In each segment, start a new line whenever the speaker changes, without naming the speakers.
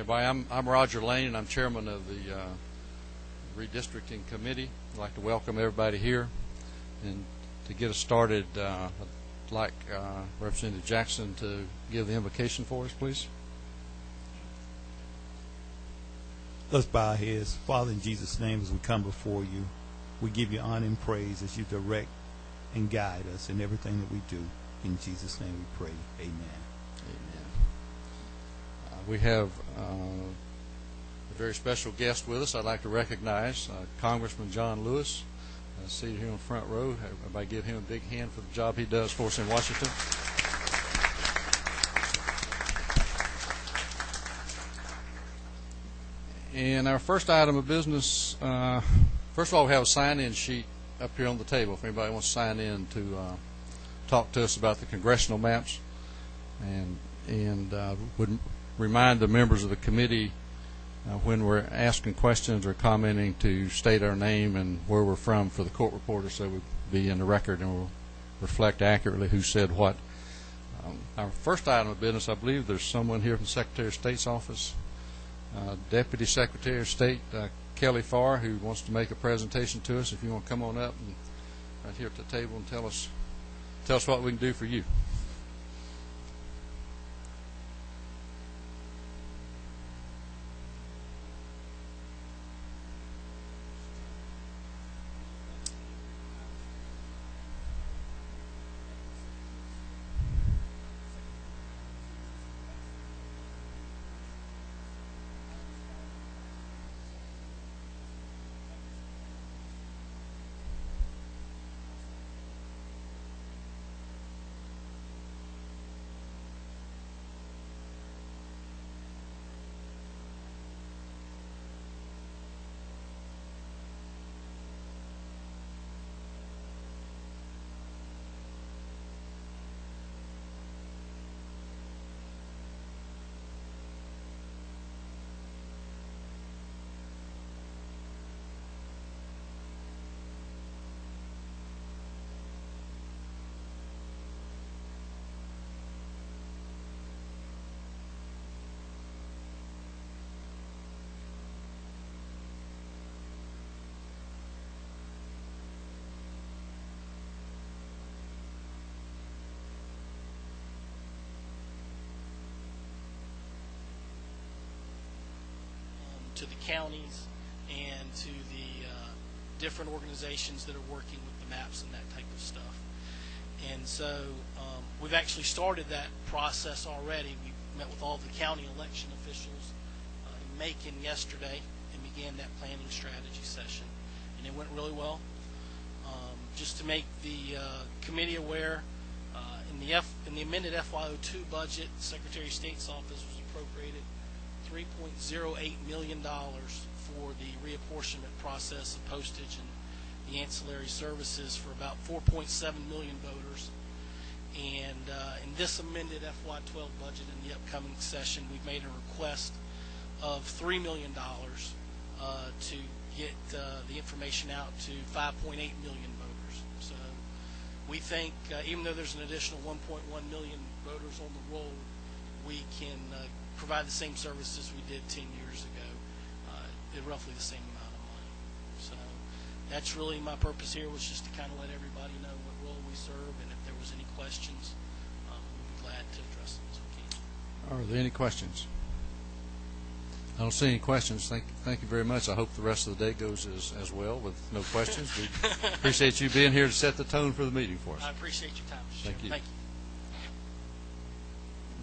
everybody. I'm Roger Lane, and I'm chairman of the Redistricting Committee. I'd like to welcome everybody here. And to get us started, I'd like Representative Jackson to give the invocation for us, please.
Let's bow our heads. Father, in Jesus' name, as we come before you, we give you honor and praise as you direct and guide us in everything that we do. In Jesus' name we pray. Amen.
Amen. We have a very special guest with us. I'd like to recognize Congressman John Lewis, seated here on the front row. Everybody give him a big hand for the job he does for us in Washington. And our first item of business, first of all, we have a sign-in sheet up here on the table if anybody wants to sign in to talk to us about the congressional maps, and would remind the members of the committee when we're asking questions or commenting to state our name and where we're from for the court reporter, so we'll be in the record and we'll reflect accurately who said what. Our first item of business, I believe there's someone here from the Secretary of State's office, Deputy Secretary of State Kelly Farr, who wants to make a presentation to us. If you want to come on up and right here at the table and tell us what we can do for you.
To the counties and to the different organizations that are working with the maps and that type of stuff. And so we've actually started that process already. We met with all the county election officials in Macon yesterday and began that planning strategy session, and it went really well. Just to make the committee aware, in the amended FY02 budget, the Secretary of State's office was appropriated $3.08 million for the reapportionment process of postage and the ancillary services for about 4.7 million voters. And in this amended FY12 budget in the upcoming session, we've made a request of $3 million to get the information out to 5.8 million voters. So we think even though there's an additional 1.1 million voters on the roll, we can provide the same services we did 10 years ago at roughly the same amount of money. So that's really my purpose here, was just to kind of let everybody know what role we serve, and if there was any questions, we'd be glad to address them as we can.
Are there any questions? I don't see any questions. Thank you very much. I hope the rest of the day goes as well with no questions. We appreciate you being here to set the tone for the meeting for us.
I appreciate your time, Mr.
Thank you.
Thank you.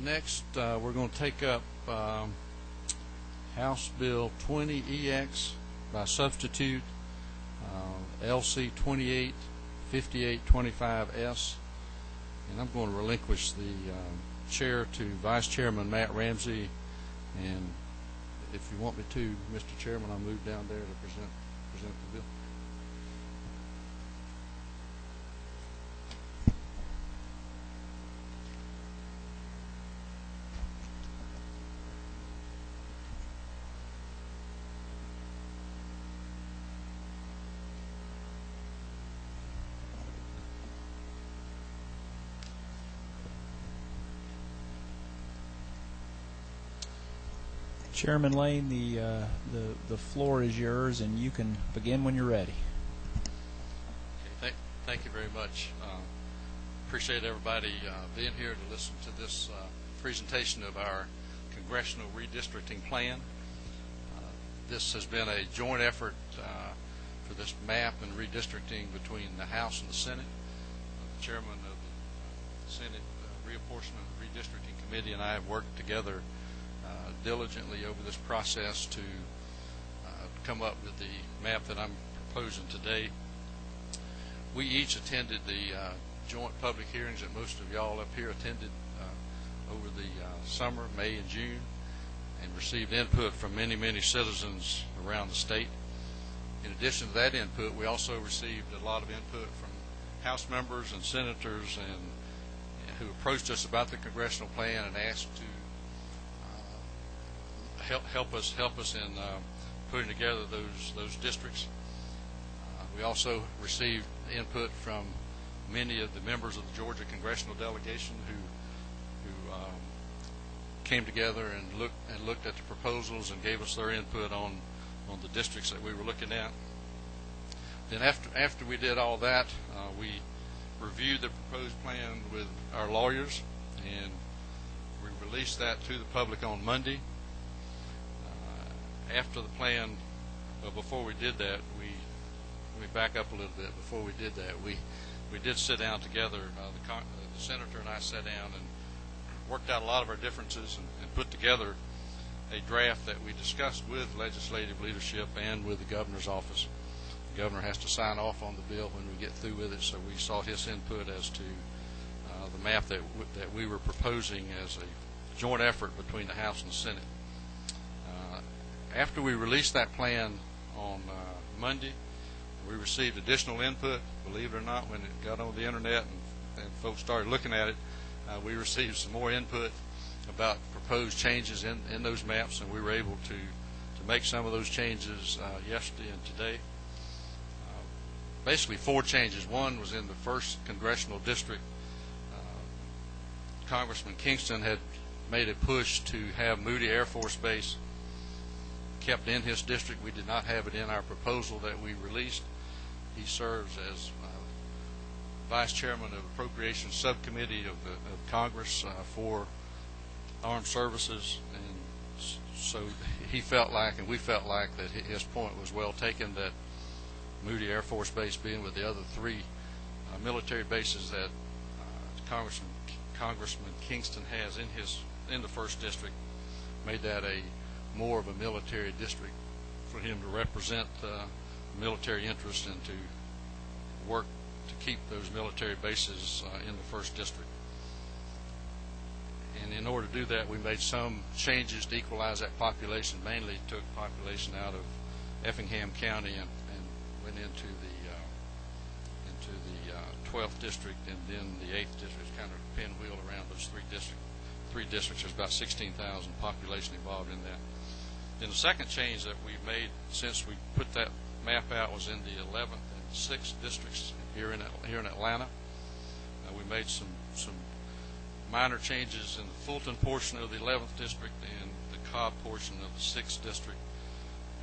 Next, we're going to take up House Bill 20EX by substitute, LC 285825S, and I'm going to relinquish the chair to Vice Chairman Matt Ramsey. And if you want me to, Mr. Chairman, I'll move down there to present the bill.
Chairman Lane, the floor is yours, and you can begin when you're ready.
Okay, thank you very much. Appreciate everybody being here to listen to this presentation of our congressional redistricting plan. This has been a joint effort for this map and redistricting between the House and the Senate. The chairman of the Senate Reapportionment and Redistricting Committee and I have worked together diligently over this process to come up with the map that I'm proposing today. We each attended the joint public hearings that most of y'all up here attended over the summer, May and June, and received input from many citizens around the state. In addition to that input, we also received a lot of input from House members and senators and who approached us about the congressional plan and asked to help us in putting together those districts. We also received input from many of the members of the Georgia congressional delegation who came together and looked at the proposals and gave us their input on the districts that we were looking at. Then after we did all that, we reviewed the proposed plan with our lawyers, and we released that to the public on Monday. After the plan, before we did that, we back up a little bit. Before we did that, we did sit down together. The senator and I sat down and worked out a lot of our differences and put together a draft that we discussed with legislative leadership and with the governor's office. The governor has to sign off on the bill when we get through with it, so we sought his input as to the map that we were proposing as a joint effort between the House and the Senate. After we released that plan on Monday, we received additional input. Believe it or not, when it got on the internet and folks started looking at it, we received some more input about proposed changes in those maps, and we were able to make some of those changes yesterday and today. Basically 4 changes. One was in the 1st congressional district. Congressman Kingston had made a push to have Moody Air Force Base kept in his district. We did not have it in our proposal that we released. He serves as Vice Chairman of Appropriations Subcommittee of Congress for Armed Services, and so he felt like, and we felt like, that his point was well taken, that Moody Air Force Base, being with the other 3 military bases that Congressman Kingston has in the 1st district, made that a more of a military district for him to represent military interests and to work to keep those military bases in the 1st district. And in order to do that, we made some changes to equalize that population. Mainly took population out of Effingham County and went into the 12th district, and then the 8th district, kind of pinwheel around those 3 districts. There's about 16,000 population involved in that. Then the second change that we made since we put that map out was in the 11th and 6th districts here in Atlanta. We made some minor changes in the Fulton portion of the 11th district and the Cobb portion of the 6th district.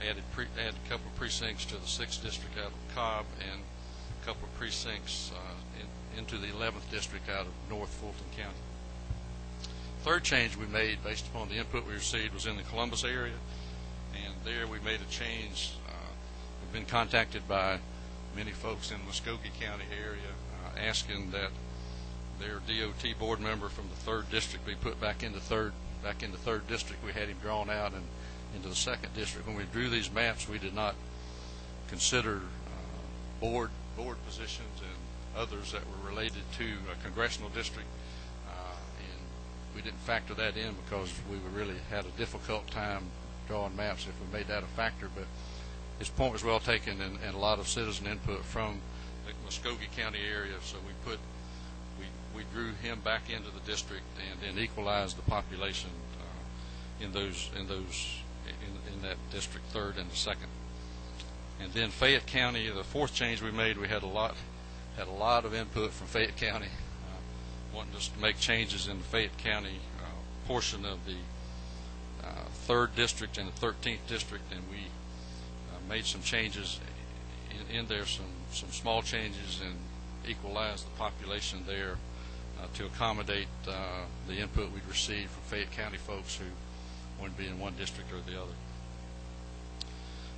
Added a couple of precincts to the 6th district out of Cobb, and a couple of precincts into the 11th district out of North Fulton County. Third change we made based upon the input we received was in the Columbus area, and there we made a change. We've been contacted by many folks in the Muskogee County area asking that their DOT board member from the 3rd district be put back into 3rd district. We had him drawn out and into the 2nd district. When we drew these maps, we did not consider board positions and others that were related to a congressional district, and we didn't factor that in because we really had a difficult time drawing maps if we made that a factor. But his point was well taken, and a lot of citizen input from the Muskogee County area, so we drew him back into the district and then equalized the population in that district, 3rd and the 2nd. And then Fayette County, the 4th change we made, we had a lot of input from Fayette County, wanting us to make changes in the Fayette County portion of the 3rd District and the 13th District, and we made some changes in there, some small changes, and equalized the population there to accommodate the input we'd received from Fayette County folks who wanted to be in one district or the other.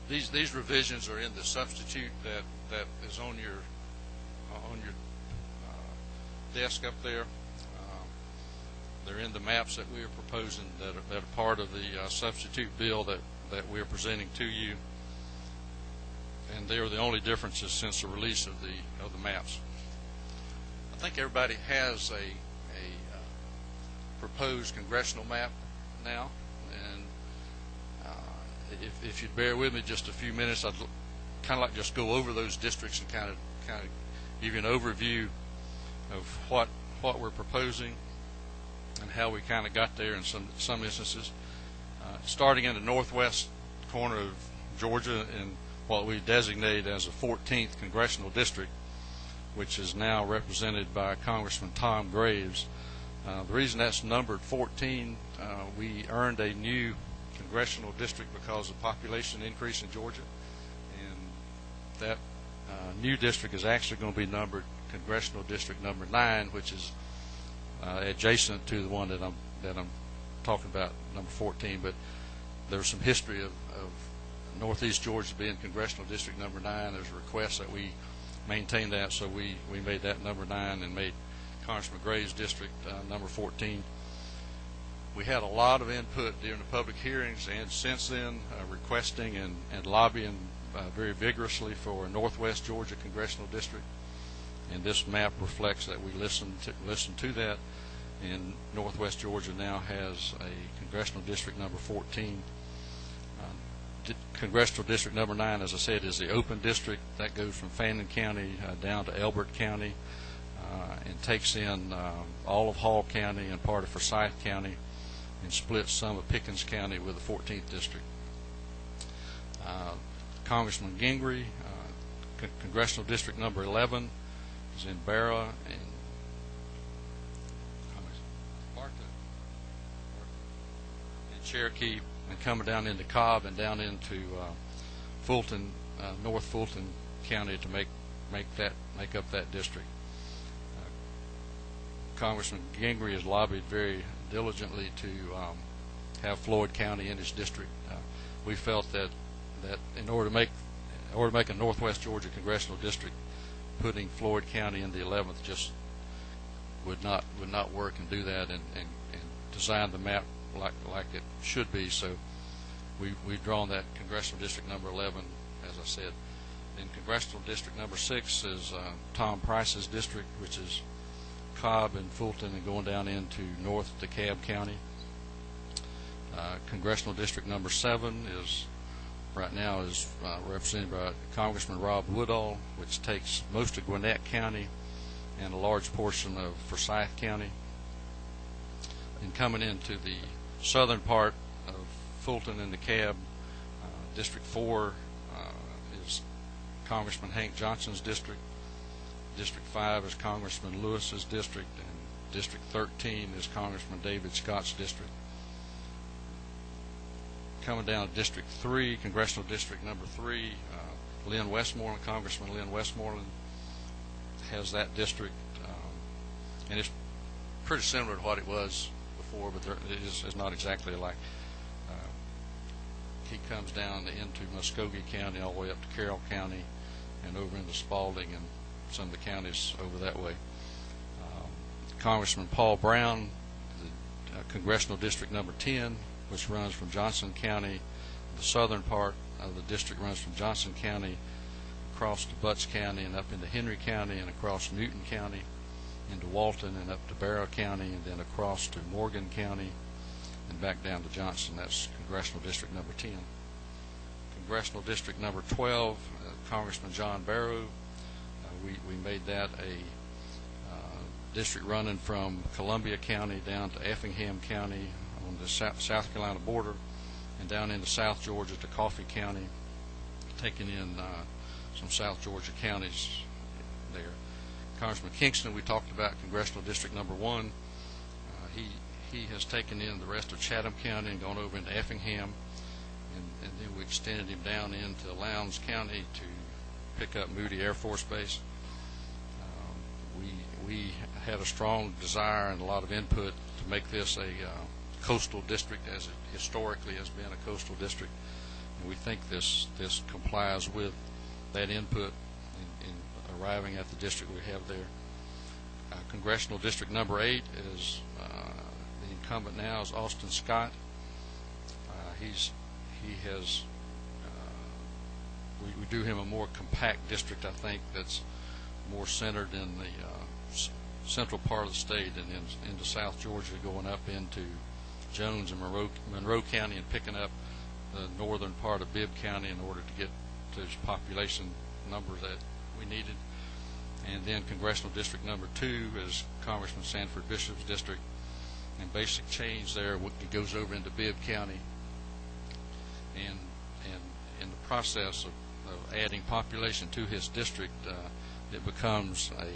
These revisions are in the substitute that is on your desk up there. They're in the maps that we are proposing that are part of the substitute bill that we are presenting to you, and they are the only differences since the release of the maps. I think everybody has a proposed congressional map now, and if you'd bear with me just a few minutes, I'd kind of like just go over those districts and kind of give you an overview of what we're proposing and how we kind of got there in some instances. Starting in the northwest corner of Georgia in what we designate as a 14th congressional district, which is now represented by Congressman Tom Graves. The reason that's numbered 14, we earned a new congressional district because of population increase in Georgia, and that new district is actually going to be numbered Congressional District number 9, which is adjacent to the one that I'm talking about, number 14. But there's some history of Northeast Georgia being Congressional District number 9. There's a request that we maintain that, so we made that number 9 and made Congressman Graves' district number 14. We had a lot of input during the public hearings and since then, requesting and lobbying very vigorously for a Northwest Georgia Congressional District, and this map reflects that we listened to that, and Northwest Georgia now has a Congressional District number 14. Congressional District number 9, as I said, is the open district that goes from Fannin County down to Elbert County and takes in all of Hall County and part of Forsyth County and splits some of Pickens County with the 14th District. Congressman Gingrey, Congressional District number 11, is in Barra and Cherokee, and coming down into Cobb and down into Fulton, North Fulton County to make up that district. Congressman Gingrey has lobbied very diligently to have Floyd County in his district. We felt that in order to make a Northwest Georgia congressional district, putting Floyd County in the 11th just would not work, and do that and design the map like it should be. So we've drawn that Congressional District number 11, as I said. Then Congressional District number 6 is Tom Price's district, which is Cobb and Fulton and going down into North DeKalb County. Congressional District number 7 is right now represented by Congressman Rob Woodall, which takes most of Gwinnett County and a large portion of Forsyth County. And coming into the southern part of Fulton and DeKalb, District 4 is Congressman Hank Johnson's district. District 5 is Congressman Lewis's district, and District 13 is Congressman David Scott's district. Coming down to District 3, Congressional District number 3, Lynn Westmoreland, Congressman Lynn Westmoreland has that district, and it's pretty similar to what it was before, but it's not exactly alike. He comes down into Muskogee County all the way up to Carroll County and over into Spalding and some of the counties over that way. Congressman Paul Brown, the Congressional District number 10, which runs from Johnson County. The southern part of the district runs from Johnson County across to Butts County and up into Henry County and across Newton County into Walton and up to Barrow County and then across to Morgan County and back down to Johnson. That's Congressional District number 10. Congressional District number 12, Congressman John Barrow. We made that a district running from Columbia County down to Effingham County on the South Carolina border and down into South Georgia to Coffee County, taking in some South Georgia counties there. Congressman Kingston, we talked about Congressional District number 1. he has taken in the rest of Chatham County and gone over into Effingham, and then we extended him down into Lowndes County to pick up Moody Air Force Base. We had a strong desire and a lot of input to make this a coastal district, as it historically has been a coastal district, and we think this complies with that input in arriving at the district we have there. Congressional District number 8 is the incumbent now is Austin Scott. We do him a more compact district, I think, that's more centered in the central part of the state and into South Georgia, going up into Jones and Monroe County and picking up the northern part of Bibb County in order to get to his population number that we needed. And then Congressional District number 2 is Congressman Sanford Bishop's district, and basic change there, it goes over into Bibb County, and in the process of adding population to his district, it becomes a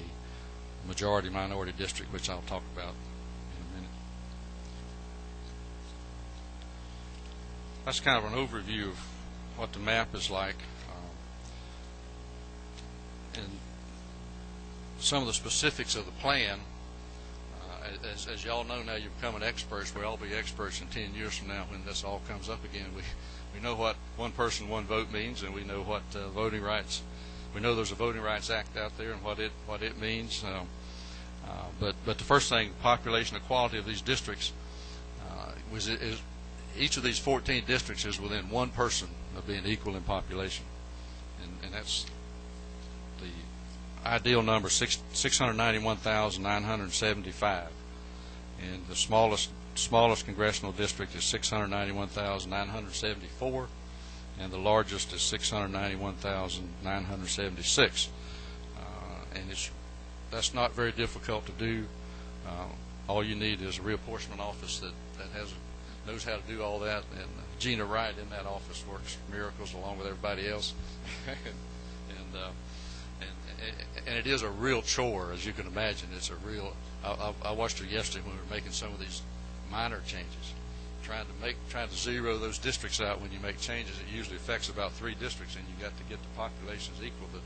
majority minority district, which I'll talk about in a minute. That's kind of an overview of what the map is like, and some of the specifics of the plan. As y'all know now, you're becoming experts. We'll all be experts in 10 years from now when this all comes up again. We know what one person, one vote means, and we know what voting rights. We know there's a Voting Rights Act out there and what it means. But the first thing, population equality of these districts is each of these 14 districts is within one person of being equal in population, and that's the ideal number, 691,975, and the smallest congressional district is 691,974, and the largest is 691,976. And that's not very difficult to do. All you need is a reapportionment office that knows how to do all that, and Gina Wright in that office works miracles along with everybody else. And it is a real chore, as you can imagine. It's a real. I watched her yesterday when we were making some of these minor changes, trying to zero those districts out. When you make changes, it usually affects about 3 districts, and you got to get the populations equal. The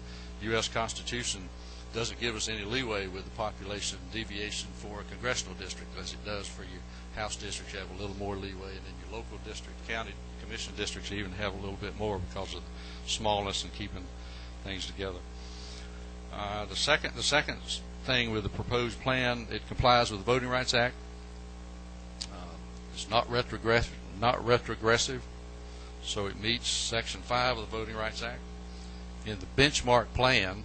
U.S. Constitution doesn't give us any leeway with the population deviation for a congressional district as it does for your House districts. You have a little more leeway, and then your local district, county commission districts even have a little bit more because of the smallness and keeping things together. The second thing with the proposed plan, it complies with the Voting Rights Act. It's not retrogressive, so it meets Section 5 of the Voting Rights Act. In the benchmark plan,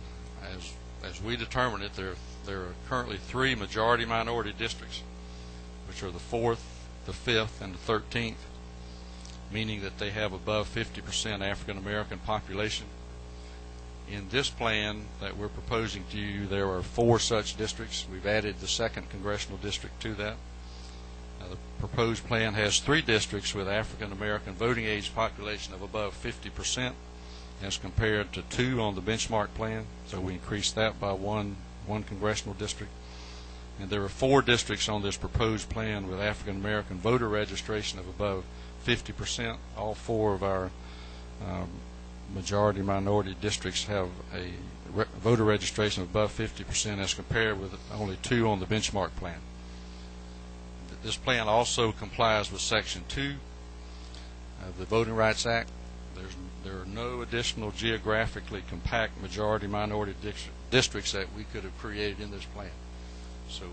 as we determine it, there are currently 3 majority minority districts, which are the 4th, the 5th, and the 13th, meaning that they have above 50% African American population. In this plan that we're proposing to you, there are 4 such districts. We've added the 2nd congressional district to that. The proposed plan has 3 districts with African American voting age population of above 50%, as compared to 2 on the benchmark plan. So we increased that by one congressional district. And there are 4 districts on this proposed plan with African American voter registration of above 50%. All 4 of our majority minority districts have a voter registration of above 50%, as compared with only 2 on the benchmark plan. This plan also complies with Section 2 of the Voting Rights Act. There are no additional geographically compact majority minority districts that we could have created in this plan. So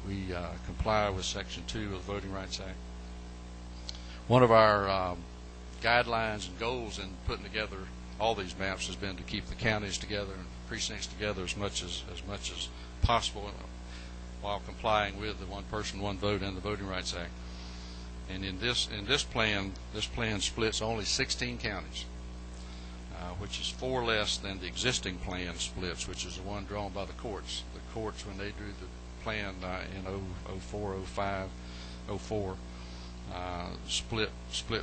we comply with Section 2 of the Voting Rights Act. One of our guidelines and goals in putting together all these maps has been to keep the counties together and precincts together as much as possible, while complying with the one person, one vote and the Voting Rights Act. And in this plan splits only 16 counties, which is 4 less than the existing plan splits, which is the one drawn by the courts. The courts, when they drew the plan in 04, 05, 04, split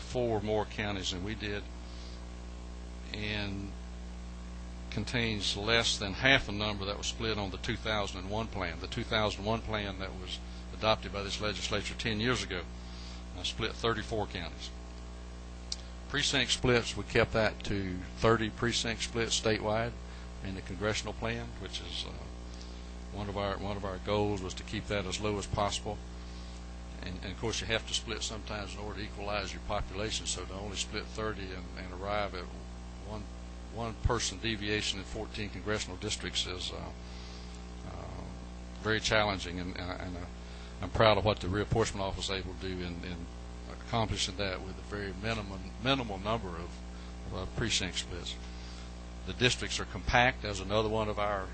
4 more counties than we did, and contains less than half the number that was split on the 2001 plan. The 2001 plan that was adopted by this legislature 10 years ago, split 34 counties. Precinct splits, we kept that to 30 precinct splits statewide in the congressional plan, which is one of our goals was to keep that as low as possible. And of course, you have to split sometimes in order to equalize your population. So to only split 30 and arrive at one person deviation in 14 congressional districts is very challenging. And I'm proud of what the Reapportionment Office was able to do in accomplishing that with a very minimal number of precinct splits. The districts are compact. As another one of our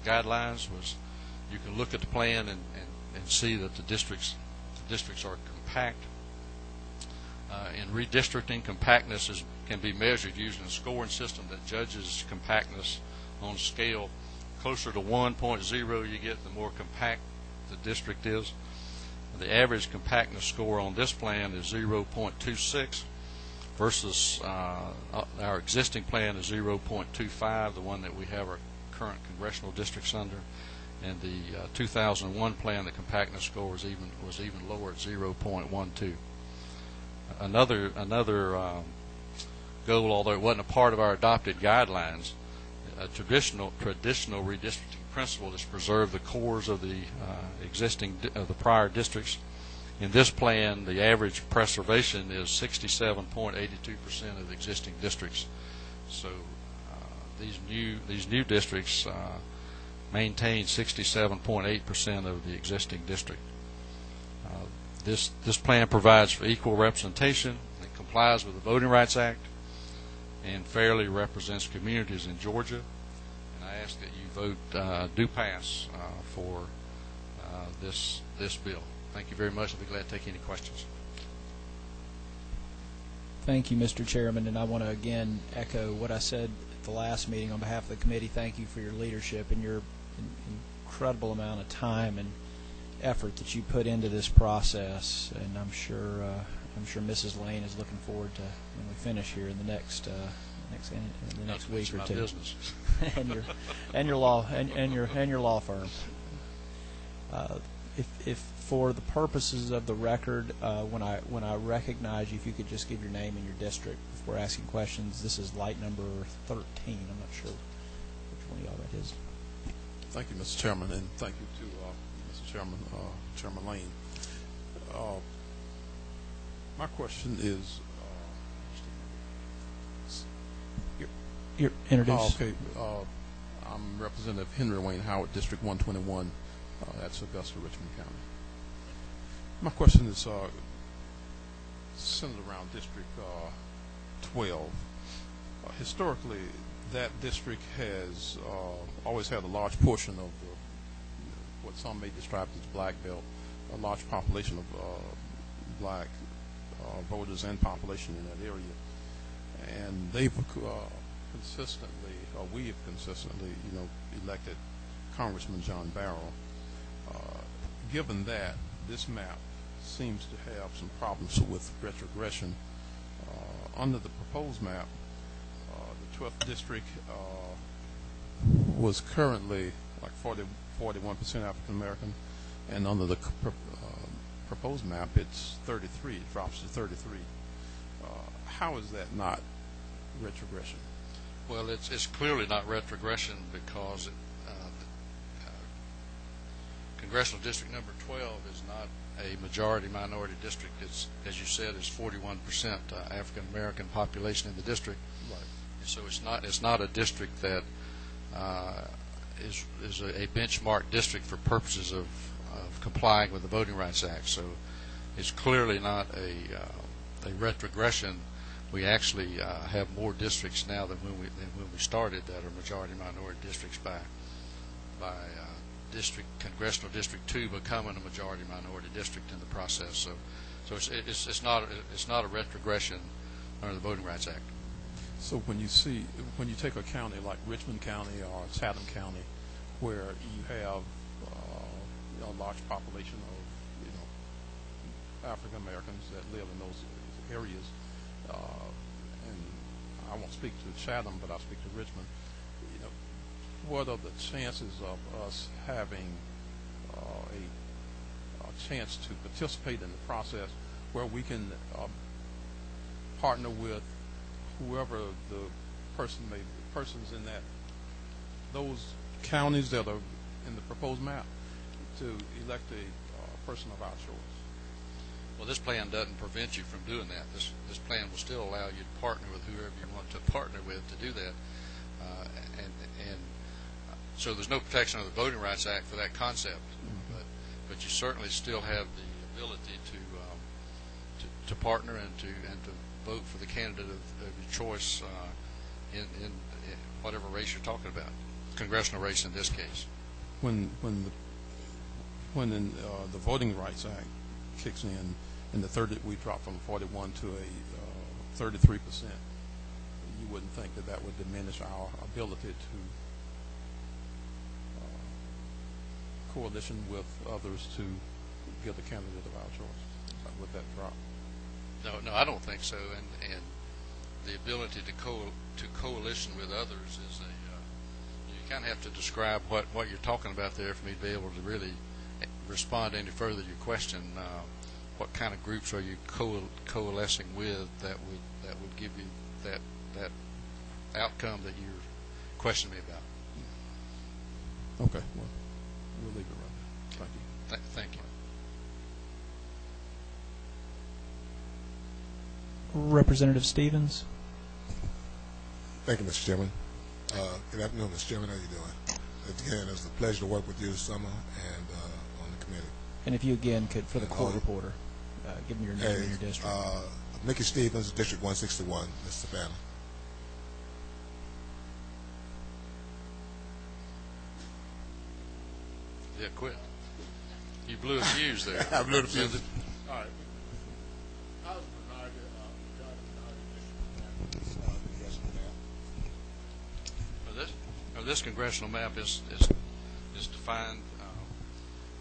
guidelines was, you can look at the plan and see that the districts are compact. In redistricting, compactness can be measured using a scoring system that judges compactness on a scale closer to 1.0 you get, the more compact the district is. The average compactness score on this plan is 0.26 versus our existing plan is 0.25, the one that we have our current congressional districts under. And the 2001 plan, the compactness score was even lower at 0.12. Another goal, although it wasn't a part of our adopted guidelines, a traditional redistricting principle is to preserve the cores of the the prior districts. In this plan, the average preservation is 67.82% of the existing districts. So these new districts maintain 67.8% of the existing district. This plan provides for equal representation. It complies with the Voting Rights Act and fairly represents communities in Georgia. And I ask that you vote do pass for this bill. Thank you very much. I'll be glad to take any questions.
Thank you, Mr. Chairman, and I want to again echo what I said at the last meeting on behalf of the committee. Thank you for your leadership and your incredible amount of time and effort that you put into this process. And I'm sure Mrs. Lane is looking forward to when we finish here in the next week or two. and your law firm. If for the purposes of the record, when I recognize you, if you could just give your name and your district before asking questions. This is light number 13. I'm not sure which one of y'all that is.
Thank you, Mr. Chairman, and thank you to Mr. Chairman, Chairman Lane. My question is,
you're introduced.
okay. I'm Representative Henry Wayne Howard, District 121. That's Augusta, Richmond County. My question is centered around District 12. Historically, that district has always had a large portion of what some may describe as black belt, a large population of black voters and population in that area. And they've consistently, or we have consistently, elected Congressman John Barrow. Given that, this map seems to have some problems with retrogression. Under the proposed map, the 12th district was currently like 41% African American, and under the proposed map, it's 33. It drops to 33. How is that not retrogression?
Well, it's clearly not retrogression because Congressional District number 12 is not a majority minority district. It's, as you said, is 41% African American population in the district.
Right.
And so it's not a district that is a benchmark district for purposes of complying with the Voting Rights Act. So it's clearly not a retrogression. We actually have more districts now than when we started that are majority minority districts by Congressional District 2 becoming a majority minority district in the process. So it's not a retrogression under the Voting Rights Act.
So when you take a county like Richmond County or Chatham County, where you have a large population of African Americans that live in those areas, and I won't speak to Chatham, but I'll speak to Richmond. What are the chances of us having a a chance to participate in the process where we can partner with whoever the persons in those counties that are in the proposed map to elect a person of our choice.
Well, this plan doesn't prevent you from doing that. This plan will still allow you to partner with whoever you want to partner with to do that. And so there's no protection of the Voting Rights Act for that concept, but you certainly still have the ability to partner and to vote for the candidate of your choice in whatever race you're talking about, congressional race in this case.
When the Voting Rights Act kicks in the we drop from 41 to a 33%, you wouldn't think that would diminish our ability to coalition with others to get the candidate of our choice. Would that drop?
No, I don't think so. And the ability to coalition with others is you kind of have to describe what you're talking about there for me to be able to really respond any further to your question. What kind of groups are you coalescing with that would give you that outcome that you're questioning me about?
Okay, well, we'll leave it right there. Thank you.
Thank you.
Representative Stevens.
Thank you, Mr. Chairman. Good afternoon, Mr. Chairman. How are you doing? Again, it's a pleasure to work with you this summer and on the committee.
And if you again could, for the court reporter, give me your name and your district.
Mickey Stevens, District 161, Miss Savannah.
Yeah, quit. You blew a fuse there.
I blew the fuse.
All right. I was Bernard,
This congressional map is defined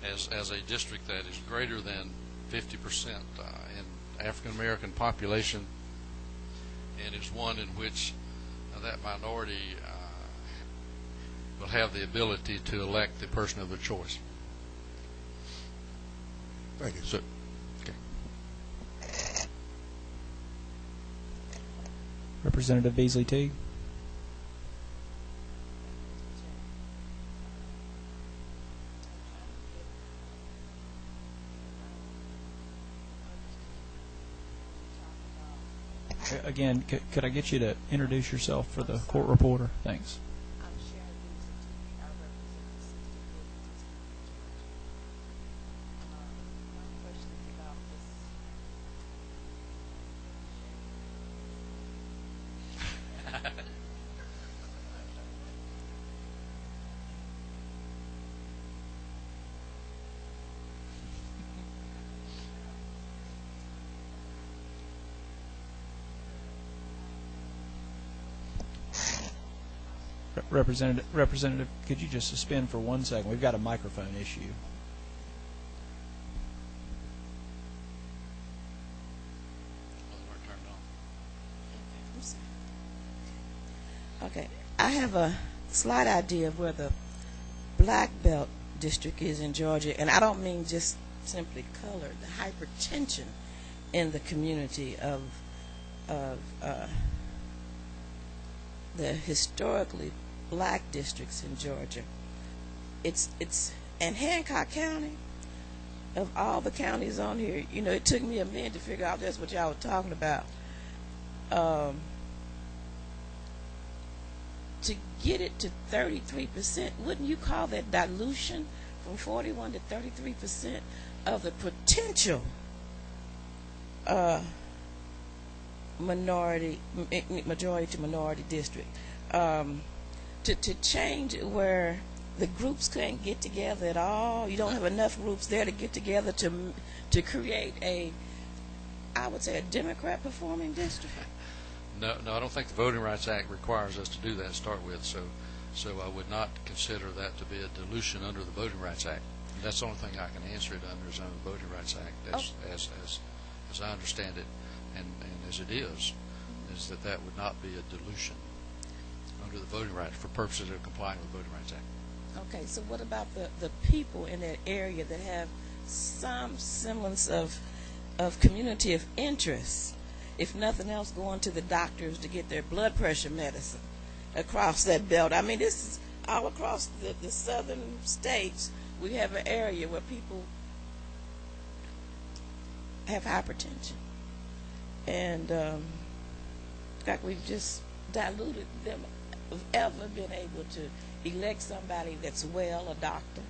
as a district that is greater than 50% in African American population, and is one in which that minority will have the ability to elect the person of their choice.
Thank you.
So, okay.
Representative Beasley Teague. Again, could I get you to introduce yourself for the court reporter? Thanks.
I'm Sharon Beasley Teague. I represent the 65th District. My question is about this.
Representative, could you just suspend for 1 second? We've got a microphone issue.
Okay, I have a slight idea of where the Black Belt district is in Georgia, and I don't mean just simply color. The hypertension in the community of the historically black districts in Georgia. It's and Hancock County, of all the counties on here, you know, it took me a minute to figure out that's what y'all were talking about. To get it to 33%, wouldn't you call that dilution from 41 to 33% of the potential majority to minority district? To change it where the groups can't get together at all. You don't have enough groups there to get together to create I would say, a Democrat performing district.
No, I don't think the Voting Rights Act requires us to do that to start with. So I would not consider that to be a dilution under the Voting Rights Act. And that's the only thing I can answer it under is under the Voting Rights Act, as I understand it, and as it is that would not be a dilution under the Voting Rights for purposes of complying with the Voting Rights Act.
Okay, so what about the people in that area that have some semblance of community of interest. If nothing else, going to the doctors to get their blood pressure medicine across that belt. I mean, this is all across the southern states. We have an area where people have hypertension, and in fact, we've just diluted them of ever been able to elect somebody that's well, a doctor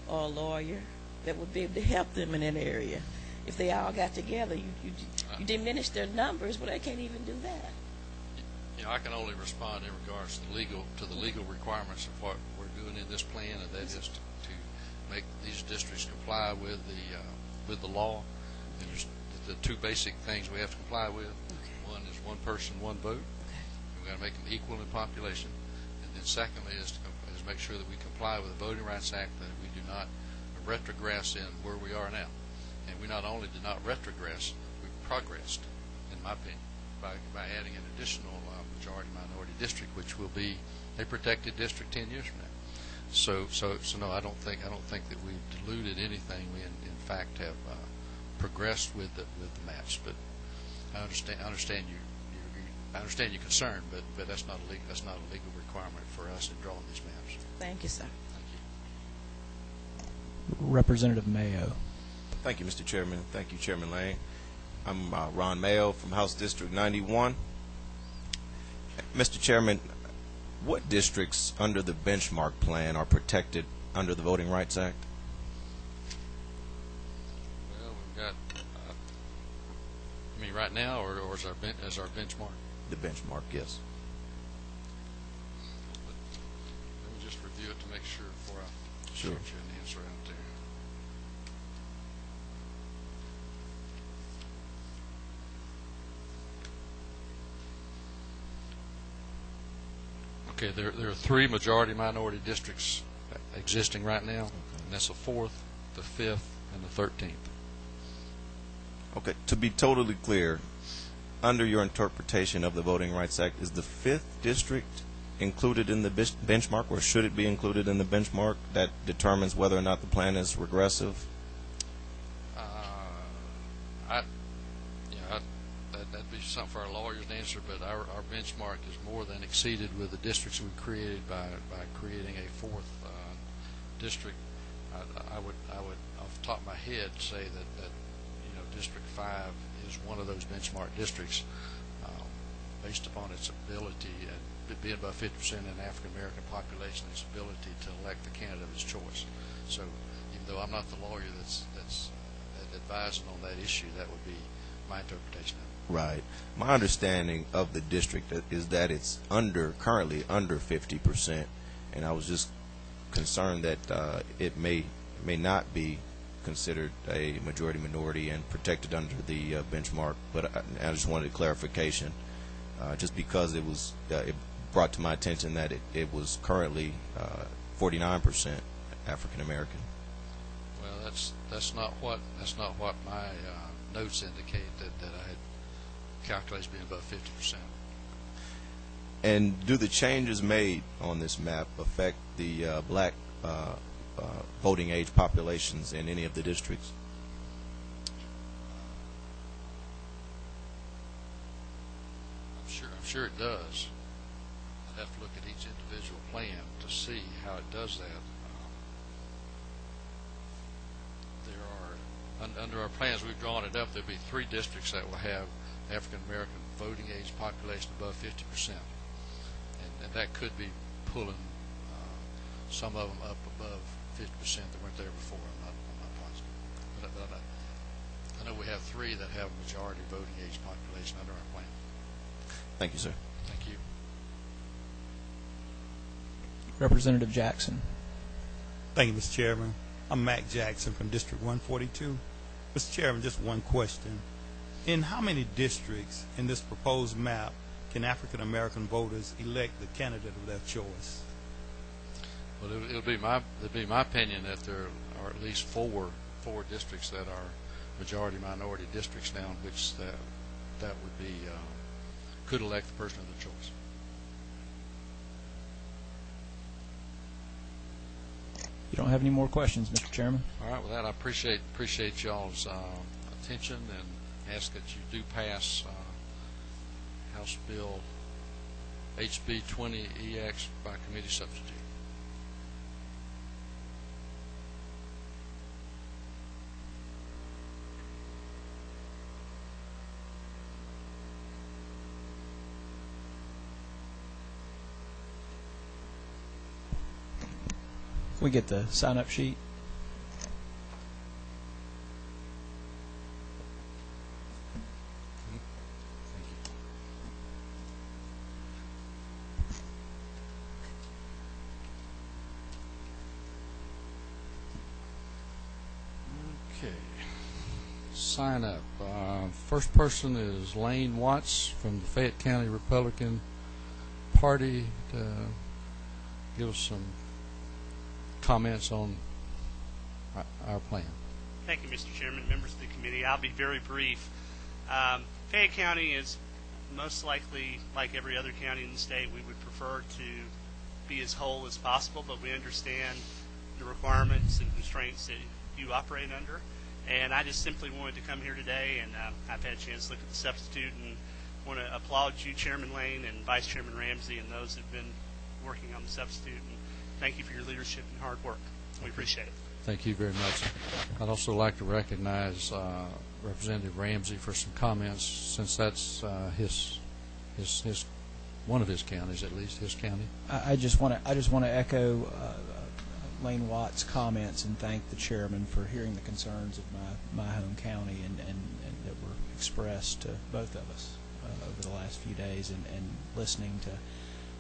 or a lawyer, that would be able to help them in that area. If they all got together, you diminish their numbers, but they can't even do that.
You know, I can only respond in regards to the legal requirements of what we're doing in this plan, and that is to make these districts comply with the law. And there's the two basic things we have to comply with. Okay. One is one person, one vote. Okay. We've got to make them equal in population. And then secondly is make sure that we comply with the Voting Rights Act, that we do not retrogress in where we are now. And we not only did not retrogress, we progressed, in my opinion, by adding an additional majority minority district, which will be a protected district 10 years from now. So no, I don't think that we've diluted anything. We in fact have progressed with the maps. But I understand your concern, but that's not a legal requirement for us in drawing these maps.
Thank you, sir.
Thank you.
Representative Mayo.
Thank you, Mr. Chairman. Thank you, Chairman Lane. I'm Ron Mayo from House District 91. Mr. Chairman, what districts under the benchmark plan are protected under the Voting Rights Act?
Well, we've got, I mean, right now, or as our benchmark?
The benchmark, yes.
Let me just review it to make sure before I shoot you an answer out there. Okay, there are three majority-minority districts existing right now, and that's the 4th, the 5th, and the 13th.
Okay, to be totally clear, under your interpretation of the Voting Rights Act, is the 5th district included in the benchmark, or should it be included in the benchmark that determines whether or not the plan is regressive?
That'd be something for our lawyers to answer, but our benchmark is more than exceeded with the districts we created by creating a 4th district. I would off the top of my head say that District 5 is one of those benchmark districts based upon its ability and being about 50% in the African American population, its ability to elect the candidate of its choice. So even though I'm not the lawyer that's advising on that issue, that would be my interpretation of it.
Right. My understanding of the district is that it's currently under 50%, and I was just concerned that it may not be considered a majority minority and protected under the benchmark. But I just wanted clarification, just because it brought to my attention that it was currently 49% African American.
Well, that's not what my notes indicate that I had calculated being above 50%.
And do the changes made on this map affect the black voting age populations in any of the districts?
I'm sure it does. I'd have to look at each individual plan to see how it does that. Under our plans, we've drawn it up. There'll be 3 districts that will have African American voting age population above 50%, and that could be pulling some of them up above 50% that weren't there before. I'm not positive, but I know we have 3 that have majority voting age population under our plan.
Thank you, sir.
Thank you.
Representative Jackson.
Thank you, Mr. Chairman. I'm Mac Jackson from District 142. Mr. Chairman, just one question. In how many districts in this proposed map can African American voters elect the candidate of their choice?
Well, it'll be my opinion that there are at least four districts that are majority minority districts now, in which that would be could elect the person of their choice.
You don't have any more questions, Mr. Chairman?
All right, with that, I appreciate y'all's attention and ask that you do pass House Bill HB 20EX by committee substitute.
We get the sign-up sheet.
Okay. Sign up. First person is Lane Watts from the Fayette County Republican Party to give us some comments on our plan.
Thank you, Mr. Chairman, members of the committee. I'll be very brief. Fayette County is most likely, like every other county in the state, we would prefer to be as whole as possible, but we understand the requirements and constraints that you operate under. And I just simply wanted to come here today, and I've had a chance to look at the substitute, and want to applaud you, Chairman Lane, and Vice Chairman Ramsey, and those that have been working on the substitute. And thank you for your leadership and hard work. We appreciate it.
Thank you very much. I'd also like to recognize Representative Ramsey for some comments, since that's his one of his counties, at least his county.
I just want to echo Lane Watt's comments and thank the chairman for hearing the concerns of my home county and that were expressed to both of us over the last few days, and listening to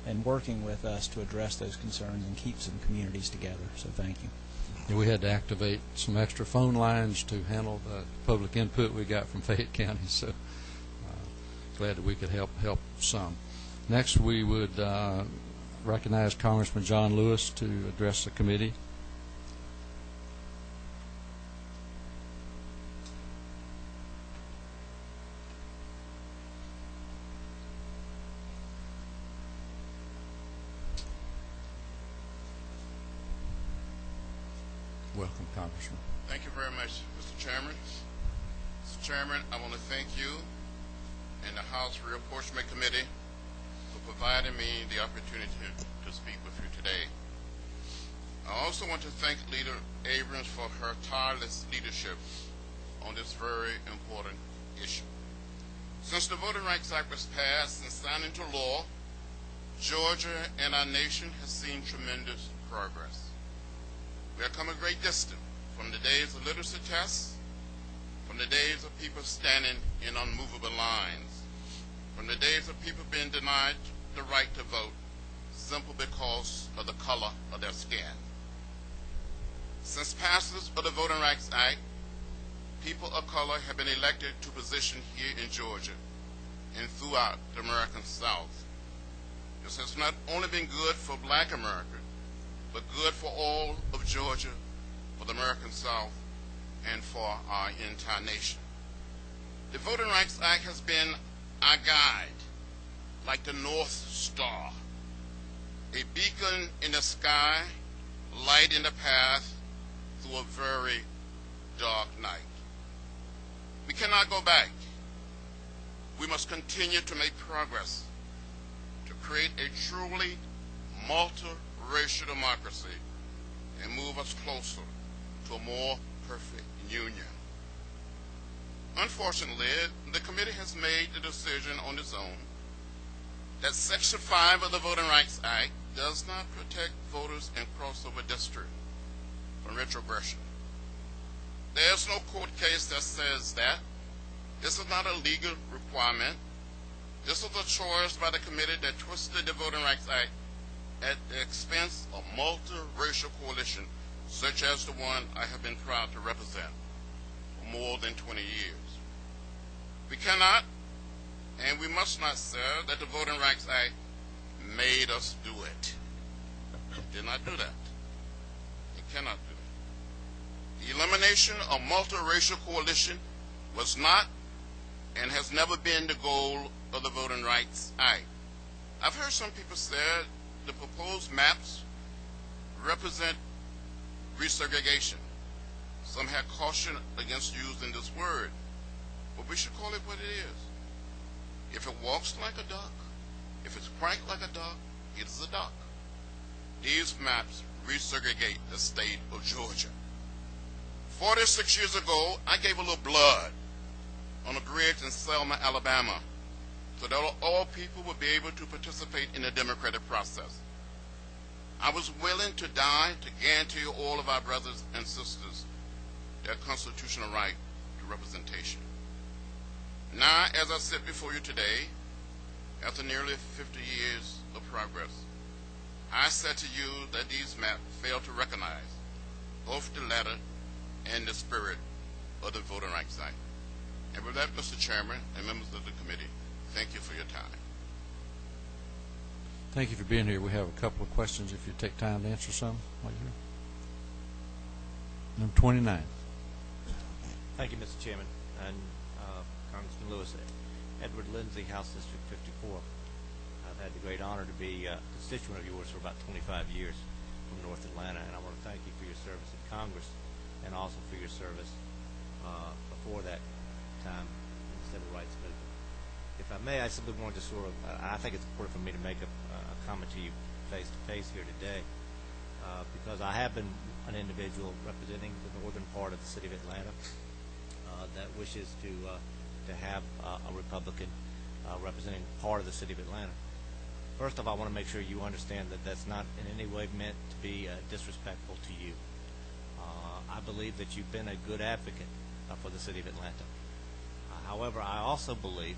and working with us to address those concerns and keep some communities together. So thank you.
Yeah, we had to activate some extra phone lines to handle the public input we got from Fayette County, so glad that we could help some. Next, we would recognize Congressman John Lewis to address the committee. Welcome, Congressman.
Thank you very much, Mr. Chairman. Mr. Chairman, I want to thank you and the House Reapportionment Committee for providing me the opportunity to speak with you today. I also want to thank Leader Abrams for her tireless leadership on this very important issue. Since the Voting Rights Act was passed and signed into law, Georgia and our nation has seen tremendous progress. We have come a great distance from the days of literacy tests, from the days of people standing in unmovable lines, from the days of people being denied the right to vote simply because of the color of their skin. Since passage of the Voting Rights Act, people of color have been elected to positions here in Georgia and throughout the American South. This has not only been good for Black America, but good for all of Georgia, for the American South, and for our entire nation. The Voting Rights Act has been our guide, like the North Star, a beacon in the sky, light in the path through a very dark night. We cannot go back. We must continue to make progress to create a truly multiracial democracy and move us closer to a more perfect union. Unfortunately, the committee has made the decision on its own that Section 5 of the Voting Rights Act does not protect voters in crossover districts from retrogression. There is no court case that says that. This is not a legal requirement. This is a choice by the committee that twisted the Voting Rights Act at the expense of multiracial coalition such as the one I have been proud to represent for more than 20 years. We cannot and we must not say that the Voting Rights Act made us do it. It did not do that. It cannot do that. The elimination of multiracial coalition was not and has never been the goal of the Voting Rights Act. I've heard some people say the proposed maps represent resegregation. Some had caution against using this word, but we should call it what it is. If it walks like a duck, if it's quacked like a duck, it is a duck. These maps resegregate the state of Georgia. 46 years ago, I gave a little blood on a bridge in Selma, Alabama, so that all people would be able to participate in the democratic process. I was willing to die to guarantee all of our brothers and sisters their constitutional right to representation. Now, as I sit before you today, after nearly 50 years of progress, I said to you that these maps fail to recognize both the letter and the spirit of the Voting Rights Act. And with that, Mr. Chairman and members of the committee, thank you for your time.
Thank you for being here. We have a couple of questions if you take time to answer some while you're here. Number 29.
Thank you, Mr. Chairman. And Congressman Lewis, Edward Lindsay, House District 54. I've had the great honor to be a constituent of yours for about 25 years from North Atlanta, and I want to thank you for your service in Congress and also for your service before that time in the civil rights movement. If I may, I simply wanted to I think it's important for me to make a comment to you face to face here today because I have been an individual representing the northern part of the city of Atlanta that wishes to have a Republican representing part of the city of Atlanta. First off, I want to make sure you understand that that's not in any way meant to be disrespectful to you. I believe that you've been a good advocate for the city of Atlanta. However, I also believe,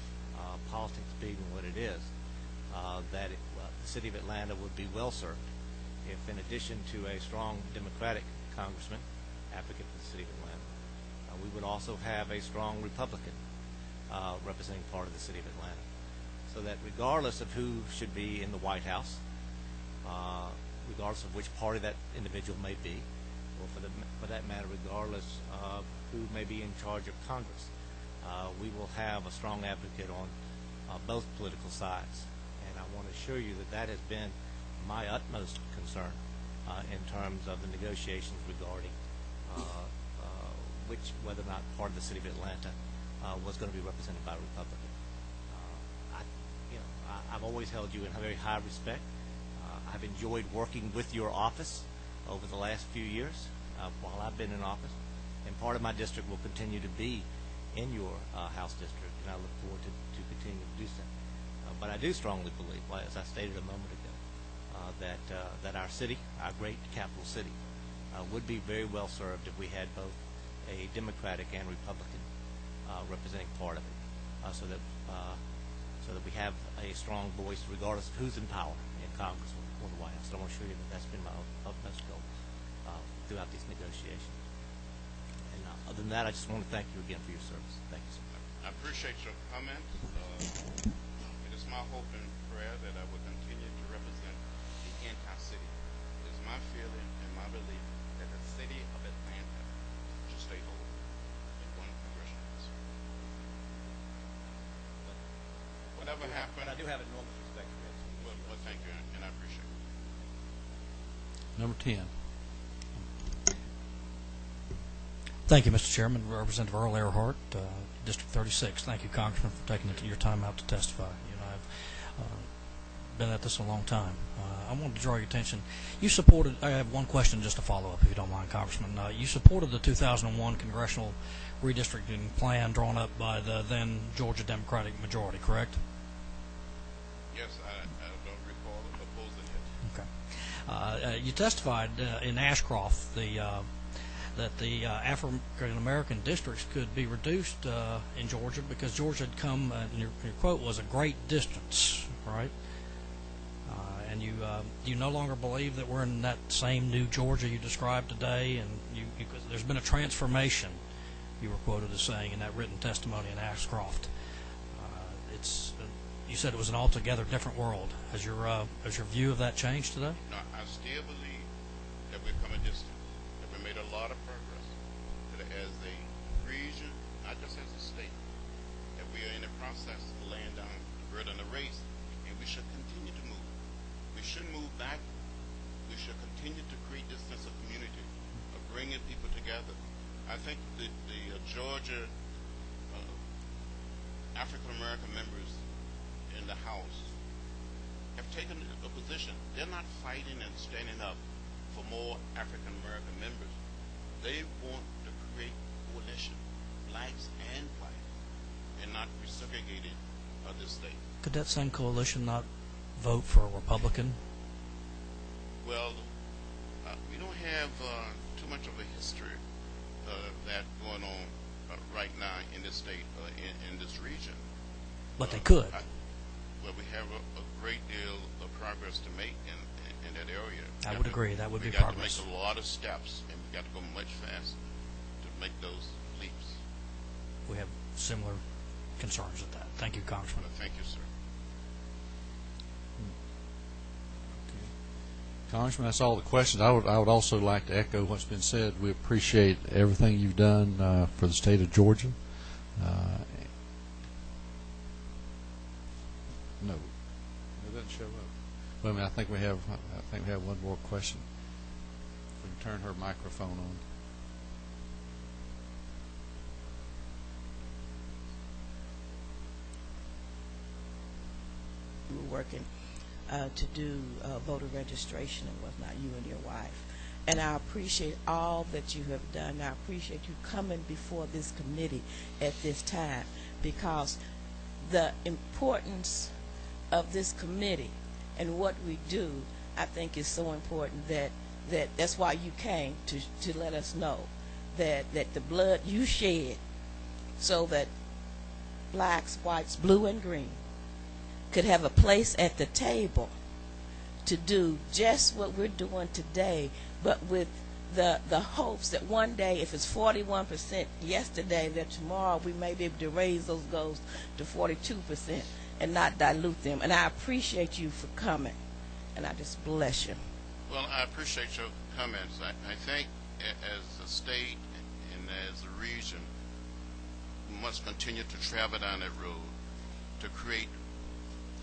politics being what it is, that the city of Atlanta would be well served if, in addition to a strong Democratic congressman, advocate for the city of Atlanta, we would also have a strong Republican representing part of the city of Atlanta. So that regardless of who should be in the White House, regardless of which party that individual may be, or for that matter, regardless of who may be in charge of Congress, we will have a strong advocate on both political sides. And I want to assure you that that has been my utmost concern in terms of the negotiations regarding whether or not part of the city of Atlanta was going to be represented by a Republican. I've always held you in very high respect. I've enjoyed working with your office over the last few years while I've been in office, and part of my district will continue to be in your House district, and I look forward to continuing to do so. But I do strongly believe, as I stated a moment ago, that our city, our great capital city, would be very well served if we had both a Democratic and Republican representing part of it, so that we have a strong voice regardless of who's in power in Congress or the White House. So I want to assure you that that's been my utmost goal throughout these negotiations. And other than that, I just want to thank you again for your service. Thank you so much.
I appreciate your comments. It is my hope and prayer that I will continue to represent the entire city. It is my feeling and my belief that the city of Atlanta should stay whole in one congressional district. Whatever happened.
But I do have enormous respect for you.
Well, thank you, and I appreciate it.
Number 10.
Thank you, Mr. Chairman. Representative Earl Earhart, District 36. Thank you, Congressman, for taking your time out to testify. I've been at this a long time. I wanted to draw your attention. You supported, I have one question just to follow up, if you don't mind, Congressman. You supported the 2001 congressional redistricting plan drawn up by the then Georgia Democratic majority, correct?
Yes, I don't recall opposing it.
Okay. You testified in Ashcroft that the African American districts could be reduced in Georgia because Georgia had come, and your quote was, a great distance, right? And you no longer believe that we're in that same new Georgia you described today, and there's been a transformation, you were quoted as saying in that written testimony in Ashcroft. You said it was an altogether different world. Has your view of that changed today?
No, I still believe that we've come a distance, that we made a lot of progress, that as a region, not just as a state, that we are in the process of laying down the burden of race, and we should continue to move. We shouldn't move back. We should continue to create this sense of community, of bringing people together. I think the Georgia African American members in the House have taken a position. They're not fighting and standing up for more African American members. They want to create coalition, blacks and whites, and not be segregated of this state.
Could that same coalition not vote for a Republican?
Well, we don't have too much of a history of that going on right now in this state, in this region.
But they could.
Well, we have a great deal of progress to make in that area.
I would agree. That would be
We
progress.
got to make a lot of steps, and we got to go much faster to make those leaps.
We have similar concerns with that. Thank you, Congressman.
Thank you, sir.
Congressman, that's all the questions. I would also like to echo what's been said. We appreciate everything you've done for the state of Georgia. No, it doesn't show up. Well, I mean, I think we have one more question. If we can turn her microphone on.
You were working to do voter registration and whatnot, you and your wife. And I appreciate all that you have done. I appreciate you coming before this committee at this time, because the importance of this committee and what we do, I think, is so important that's why you came to let us know that the blood you shed so that blacks, whites, blue and green could have a place at the table to do just what we're doing today, but with the hopes that one day, if it's 41% yesterday, that tomorrow we may be able to raise those goals to 42% and not dilute them. And I appreciate you for coming, and I just bless you.
Well, I appreciate your comments. I think as a state and as a region, we must continue to travel down that road to create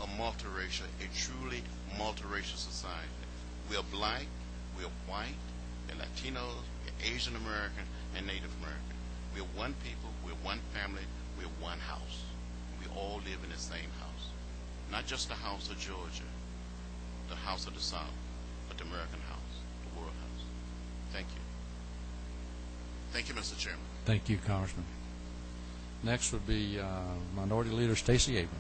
a multiracial, a truly multiracial society. We're black, we're white, we're Latinos, we're Asian American, and Native American. We're one people, we're one family, we're one house. We all live in the same house. Not just the house of Georgia, the house of the South, but the American house, the world house. Thank you. Thank you, Mr. Chairman.
Thank you, Congressman. Next would be Minority Leader Stacey Abrams.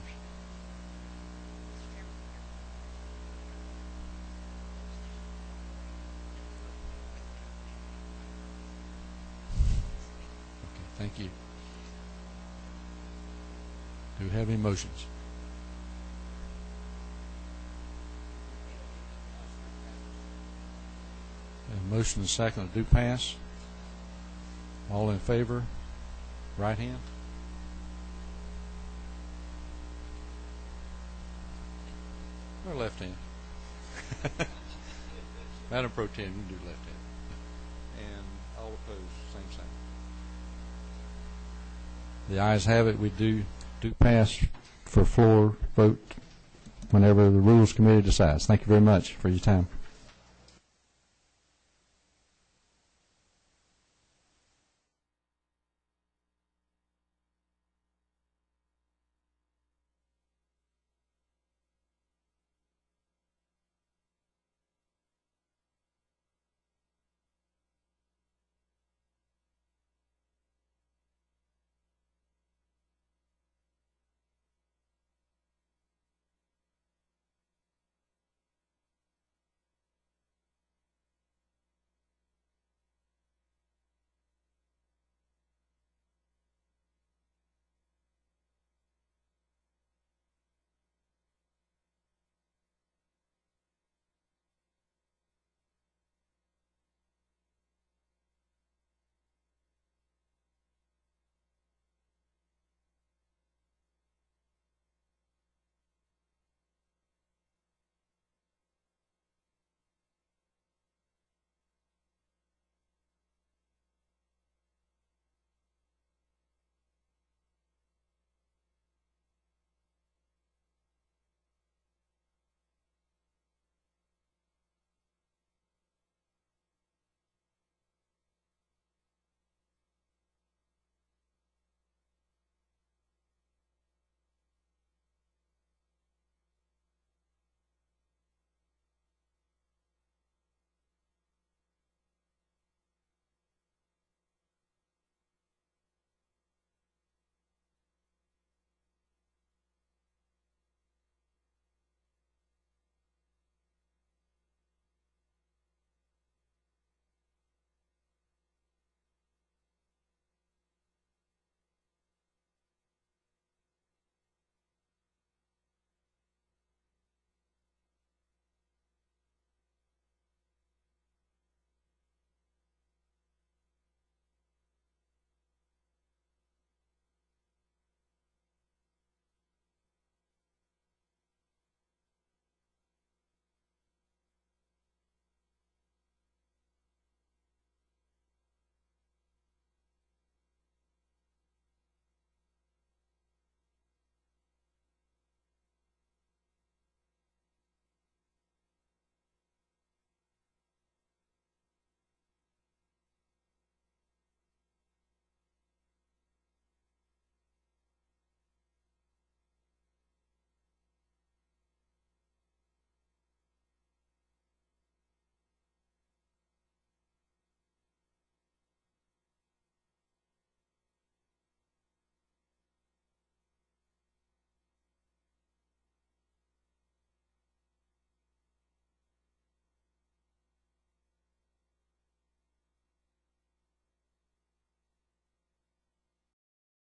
Thank you. Do we have any motions? A motion and second do pass. All in favor? Right hand. Or left hand? Madam Pro Tem, you can do left hand. And all opposed, same sign. The ayes have it. We do pass for floor vote whenever the Rules Committee decides. Thank you very much for your time.